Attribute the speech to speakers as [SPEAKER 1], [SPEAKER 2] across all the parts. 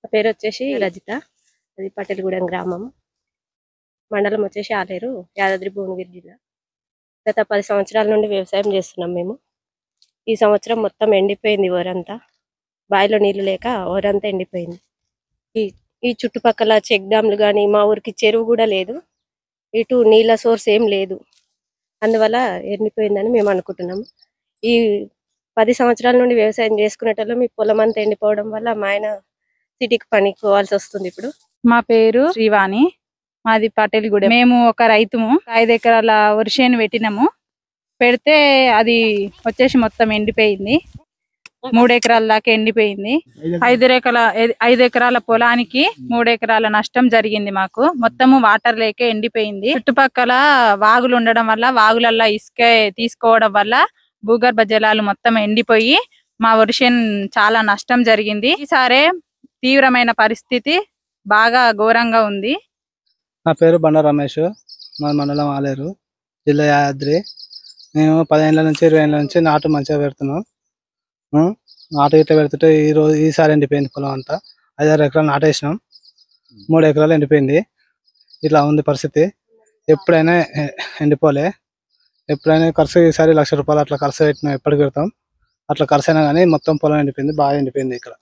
[SPEAKER 1] నా పేరు వచ్చేసి రజిత. అది పటేల్గూడెం గ్రామం, మండలం వచ్చేసి ఆలేరు, యాదాద్రి భువనగిరి జిల్లా. గత 10 సంవత్సరాల నుండి వ్యవసాయం చేస్తున్నాం మేము. ఈ సంవత్సరం మొత్తం ఎండిపోయింది ఊరంతా, బావిలో నీళ్లు లేక ఊరంతా ఎండిపోయింది. ఈ ఈ చుట్టుపక్కల చెక్ డ్యామ్లు కానీ, మా ఊరికి చెరువు కూడా లేదు, ఇటు నీళ్ళ సోర్స్ ఏం లేదు. అందువల్ల ఎండిపోయిందని మేము అనుకుంటున్నాము. ఈ 10 సంవత్సరాల నుండి వ్యవసాయం చేసుకునేటప్పుడు మీ పొలం అంతా ఎండిపోవడం వల్ల మా ఆయన సిటీకి పనికి పోవాల్సి వస్తుంది. ఇప్పుడు
[SPEAKER 2] మా పేరు శ్రీవాణి, మాది పటేల్గూడెం. మేము ఒక రైతుము. 5 ఎకరాల వరిసేను పెట్టినాము. పెడితే అది వచ్చేసి మొత్తం ఎండిపోయింది. 3 ఎకరాల దాకా ఎండిపోయింది. 5 ఎకరాల పొలానికి 3 ఎకరాల నష్టం జరిగింది మాకు. మొత్తము వాటర్ లేక ఎండిపోయింది. చుట్టుపక్కల వాగులు ఉండడం వల్ల, వాగులల్లో ఇసుక తీసుకోవడం వల్ల భూగర్భ జలాలు మొత్తం ఎండిపోయి మా వరిసేను చాలా నష్టం జరిగింది. ఈసారి తీవ్రమైన పరిస్థితి, బాగా ఘోరంగా ఉంది.
[SPEAKER 3] నా పేరు బండ రమేష్, మా మండలం ఆలేరు, జిల్లా యాదాద్రి. మేము 15 ఏళ్ళ నుంచి 20 ఏళ్ళ నుంచి నాటు మంచిగా పెడుతున్నాం. నాటు ఇట్లా పెడుతుంటే ఈసారి ఎండిపోయింది పొలం అంతా. 5-6 ఎకరాలు నాటేసినాం, 3 ఎకరాలు ఎండిపోయింది. ఇట్లా ఉంది పరిస్థితి. ఎప్పుడైనా ఎండిపోలే. ఎప్పుడైనా ఖర్చు ఈసారి 1 లక్ష రూపాయలు అట్లా ఖర్చు పెట్టినాం. ఎప్పటికి పెడతాం అట్లా ఖర్చు అయినా కానీ మొత్తం పొలం ఎండిపోయింది, బాగా ఎండిపోయింది. ఇక్కడ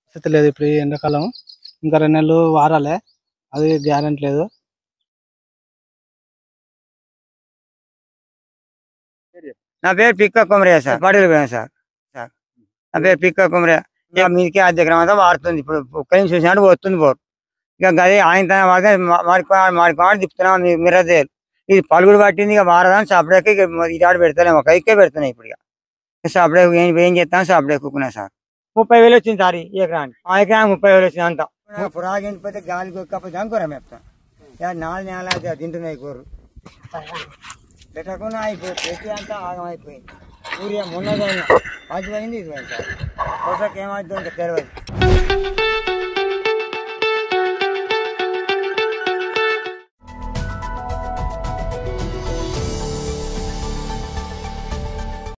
[SPEAKER 3] పరిస్థితి లేదు. ఇప్పుడు ఈ ఎండాకాలం ఇంకా 2 నెలలు వారాలే, అది గ్యారెంటీ లేదు.
[SPEAKER 4] నా పేరు పిక్క కుమరయ్య సార్, పటేల్గూడెం సార్. నా పేరు పిక్క కుమరయ్య. ఇక మీకే అధ్యగ్రం అంతా వాడుతుంది. ఇప్పుడు ఒక్కరిని చూసినట్టు వస్తుంది బోర్. ఇక గది ఆయన మాడి తిప్పుతున్నాం. మిర్రదేలు ఇది పలుగుడు పట్టింది. ఇక వారదాన్ని సపరేట్గా ఇది ఆడ పెడతలేము, ఒక ఐకే పెడుతున్నాయి. ఇప్పుడు ఇక సపరేట్ ఏం చేస్తాను, సపరేట్ కుక్కున్నా సార్. 30,000 వచ్చింది సార్. ఈ ఎకరానికి 30,000 వచ్చింది అంతా. పురాగా ఎండిపోతే గాలి కొక్కపోతే అనుకోరా మేపుతాం. ఇక 4 నెలలు తింటున్నాయి కూరలు పెట్టకుండా అయిపోయింది. ప్రతి అంతా ఆగమైపోయింది. ఊరియా మొన్న అది పోయింది, ఇది పోయింది సార్. కొసకి ఏమైందో ఇంకా తెలియదు.